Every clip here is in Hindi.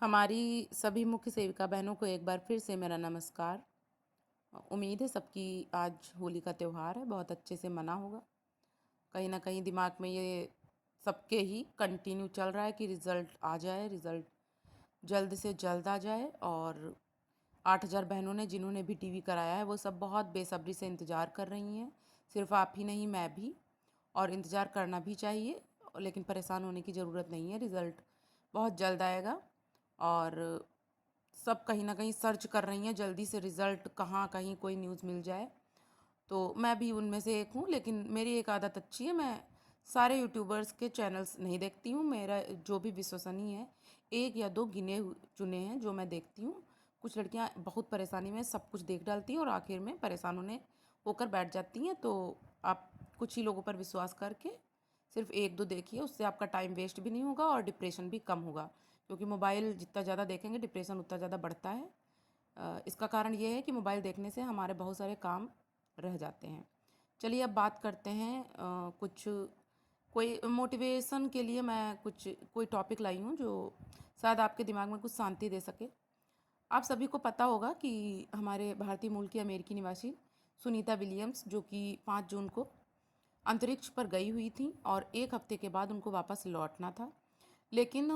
हमारी सभी मुख्य सेविका बहनों को एक बार फिर से मेरा नमस्कार। उम्मीद है सबकी आज होली का त्यौहार है, बहुत अच्छे से मना होगा। कहीं ना कहीं दिमाग में ये सबके ही कंटिन्यू चल रहा है कि रिज़ल्ट आ जाए, रिज़ल्ट जल्द से जल्द आ जाए। और 8,000 बहनों ने जिन्होंने भी टीवी कराया है वो सब बहुत बेसब्री से इंतज़ार कर रही हैं। सिर्फ आप ही नहीं, मैं भी। और इंतज़ार करना भी चाहिए, लेकिन परेशान होने की ज़रूरत नहीं है। रिज़ल्ट बहुत जल्द आएगा और सब कहीं ना कहीं सर्च कर रही हैं जल्दी से रिज़ल्ट, कहाँ कहीं कोई न्यूज़ मिल जाए। तो मैं भी उनमें से एक हूँ, लेकिन मेरी एक आदत अच्छी है, मैं सारे यूट्यूबर्स के चैनल्स नहीं देखती हूँ। मेरा जो भी विश्वसनीय है, एक या दो चुने हैं जो मैं देखती हूँ। कुछ लड़कियाँ बहुत परेशानी में सब कुछ देख डालती हैं और आखिर में परेशान होकर बैठ जाती हैं। तो आप कुछ ही लोगों पर विश्वास करके सिर्फ एक दो देखिए, उससे आपका टाइम वेस्ट भी नहीं होगा और डिप्रेशन भी कम होगा। क्योंकि मोबाइल जितना ज़्यादा देखेंगे डिप्रेशन उतना ज़्यादा बढ़ता है। इसका कारण ये है कि मोबाइल देखने से हमारे बहुत सारे काम रह जाते हैं। चलिए अब बात करते हैं कुछ कोई मोटिवेशन के लिए मैं कुछ कोई टॉपिक लाई हूँ जो शायद आपके दिमाग में कुछ शांति दे सके। आप सभी को पता होगा कि हमारे भारतीय मूल की अमेरिकी निवासी सुनीता विलियम्स, जो कि 5 जून को अंतरिक्ष पर गई हुई थी और एक हफ्ते के बाद उनको वापस लौटना था। लेकिन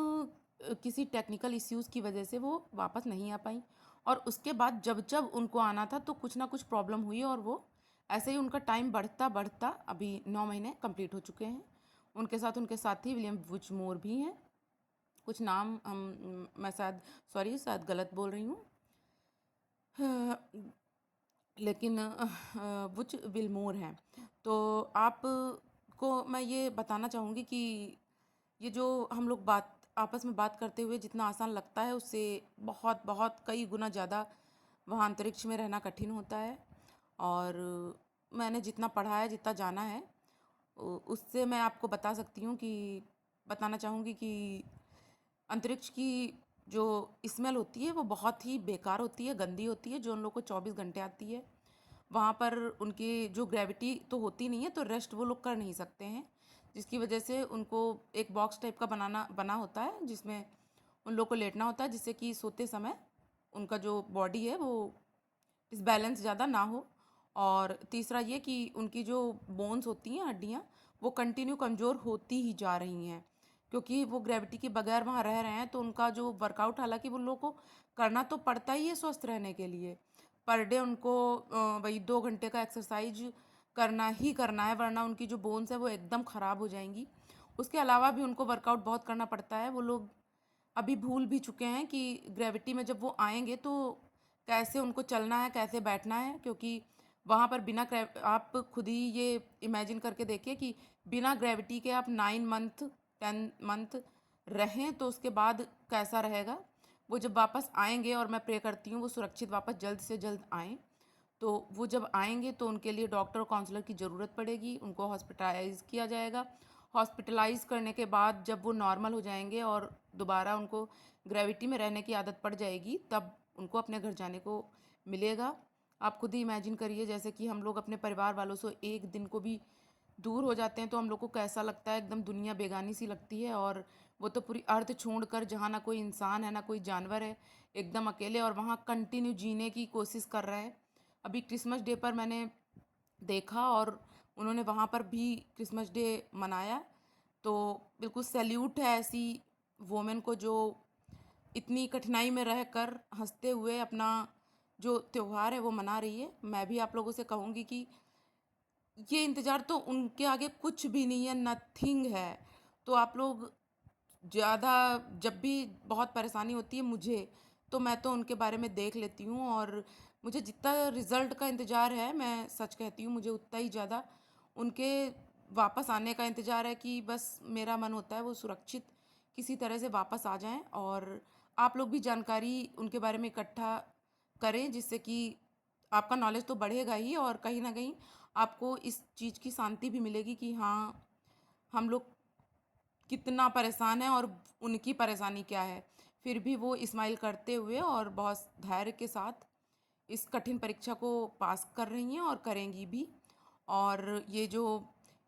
किसी टेक्निकल इश्यूज़ की वजह से वो वापस नहीं आ पाई। और उसके बाद जब जब उनको आना था तो कुछ ना कुछ प्रॉब्लम हुई और वो ऐसे ही उनका टाइम बढ़ता बढ़ता अभी 9 महीने कंप्लीट हो चुके हैं। उनके साथ उनके साथी विलियम वुचमोर भी हैं। कुछ नाम मैं शायद, सॉरी शायद गलत बोल रही हूँ, लेकिन वुच विलमोर हैं। तो आप को मैं ये बताना चाहूँगी कि ये जो हम लोग बात आपस में बात करते हुए जितना आसान लगता है, उससे बहुत बहुत कई गुना ज़्यादा वहाँ अंतरिक्ष में रहना कठिन होता है। और मैंने जितना पढ़ा है, जितना जाना है, उससे मैं आपको बताना चाहूँगी कि अंतरिक्ष की जो स्मेल होती है वो बहुत ही बेकार होती है, गंदी होती है, जो उन लोग को 24 घंटे आती है। वहाँ पर उनकी जो ग्रेविटी तो होती नहीं है, तो रेस्ट वो लोग कर नहीं सकते हैं, जिसकी वजह से उनको एक बॉक्स टाइप का बना होता है जिसमें उन लोग को लेटना होता है, जिससे कि सोते समय उनका जो बॉडी है वो डिसबैलेंस ज़्यादा ना हो। और तीसरा ये कि उनकी जो बोन्स होती हैं, हड्डियाँ, वो कंटिन्यू कमज़ोर होती ही जा रही हैं, क्योंकि वो ग्रेविटी के बगैर वहाँ रह रहे हैं। तो उनका जो वर्कआउट, हालांकि वो लोगों को करना तो पड़ता ही है स्वस्थ रहने के लिए। पर डे उनको वही 2 घंटे का एक्सरसाइज करना ही करना है, वरना उनकी जो बोन्स है वो एकदम ख़राब हो जाएंगी। उसके अलावा भी उनको वर्कआउट बहुत करना पड़ता है। वो लोग अभी भूल भी चुके हैं कि ग्रेविटी में जब वो आएंगे तो कैसे उनको चलना है, कैसे बैठना है। क्योंकि वहाँ पर आप खुद ही ये इमेजिन करके देखिए कि बिना ग्रेविटी के आप 9 मंथ 10 मंथ रहें तो उसके बाद कैसा रहेगा। वो जब वापस आएंगे, और मैं प्रे करती हूँ वो सुरक्षित वापस जल्द से जल्द आएँ, तो वो जब आएंगे तो उनके लिए डॉक्टर और काउंसलर की ज़रूरत पड़ेगी, उनको हॉस्पिटलाइज किया जाएगा। हॉस्पिटलाइज करने के बाद जब वो नॉर्मल हो जाएंगे और दोबारा उनको ग्रेविटी में रहने की आदत पड़ जाएगी, तब उनको अपने घर जाने को मिलेगा। आप खुद ही इमेजिन करिए, जैसे कि हम लोग अपने परिवार वालों से एक दिन को भी दूर हो जाते हैं तो हम लोग को कैसा लगता है, एकदम दुनिया बेगानी सी लगती है। और वो तो पूरी अर्थ छोड़कर, जहाँ ना कोई इंसान है ना कोई जानवर है, एकदम अकेले, और वहाँ कंटिन्यू जीने की कोशिश कर रहे हैं। अभी क्रिसमस डे पर मैंने देखा और उन्होंने वहाँ पर भी क्रिसमस डे मनाया। तो बिल्कुल सैल्यूट है ऐसी वोमेन को जो इतनी कठिनाई में रहकर हंसते हुए अपना जो त्यौहार है वो मना रही है। मैं भी आप लोगों से कहूँगी कि ये इंतज़ार तो उनके आगे कुछ भी नहीं है, नथिंग है। तो आप लोग ज़्यादा, जब भी बहुत परेशानी होती है मुझे, तो मैं तो उनके बारे में देख लेती हूँ। और मुझे जितना रिज़ल्ट का इंतज़ार है, मैं सच कहती हूँ, मुझे उतना ही ज़्यादा उनके वापस आने का इंतज़ार है। कि बस मेरा मन होता है वो सुरक्षित किसी तरह से वापस आ जाएं। और आप लोग भी जानकारी उनके बारे में इकट्ठा करें, जिससे कि आपका नॉलेज तो बढ़ेगा ही, और कहीं ना कहीं आपको इस चीज़ की शांति भी मिलेगी कि हाँ, हम लोग कितना परेशान है और उनकी परेशानी क्या है। फिर भी वो इस्माइल करते हुए और बहुत धैर्य के साथ इस कठिन परीक्षा को पास कर रही हैं और करेंगी भी। और ये जो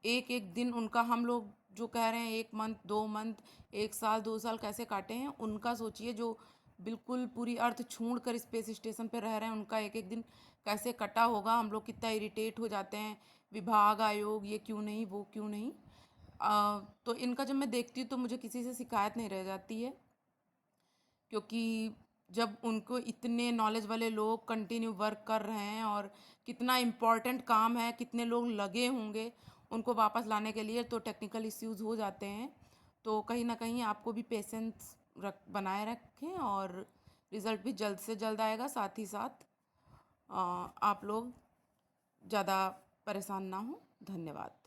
एक एक दिन उनका हम लोग जो कह रहे हैं 1 मंथ 2 मंथ 1 साल 2 साल कैसे काटे हैं उनका सोचिए। जो बिल्कुल पूरी अर्थ छोड़ कर स्पेस स्टेशन पे रह रहे हैं उनका एक एक दिन कैसे कटा होगा। हम लोग कितना इरिटेट हो जाते हैं, विभाग आयोग ये क्यों नहीं वो क्यों नहीं। तो इनका जब मैं देखती हूँ तो मुझे किसी से शिकायत नहीं रह जाती है, क्योंकि जब उनको इतने नॉलेज वाले लोग कंटिन्यू वर्क कर रहे हैं और कितना इम्पोर्टेंट काम है, कितने लोग लगे होंगे उनको वापस लाने के लिए, तो टेक्निकल इश्यूज हो जाते हैं। तो कहीं ना कहीं आपको भी पेशेंस बनाए रखें और रिज़ल्ट भी जल्द से जल्द आएगा। साथ ही साथ आप लोग ज़्यादा परेशान ना हो। धन्यवाद।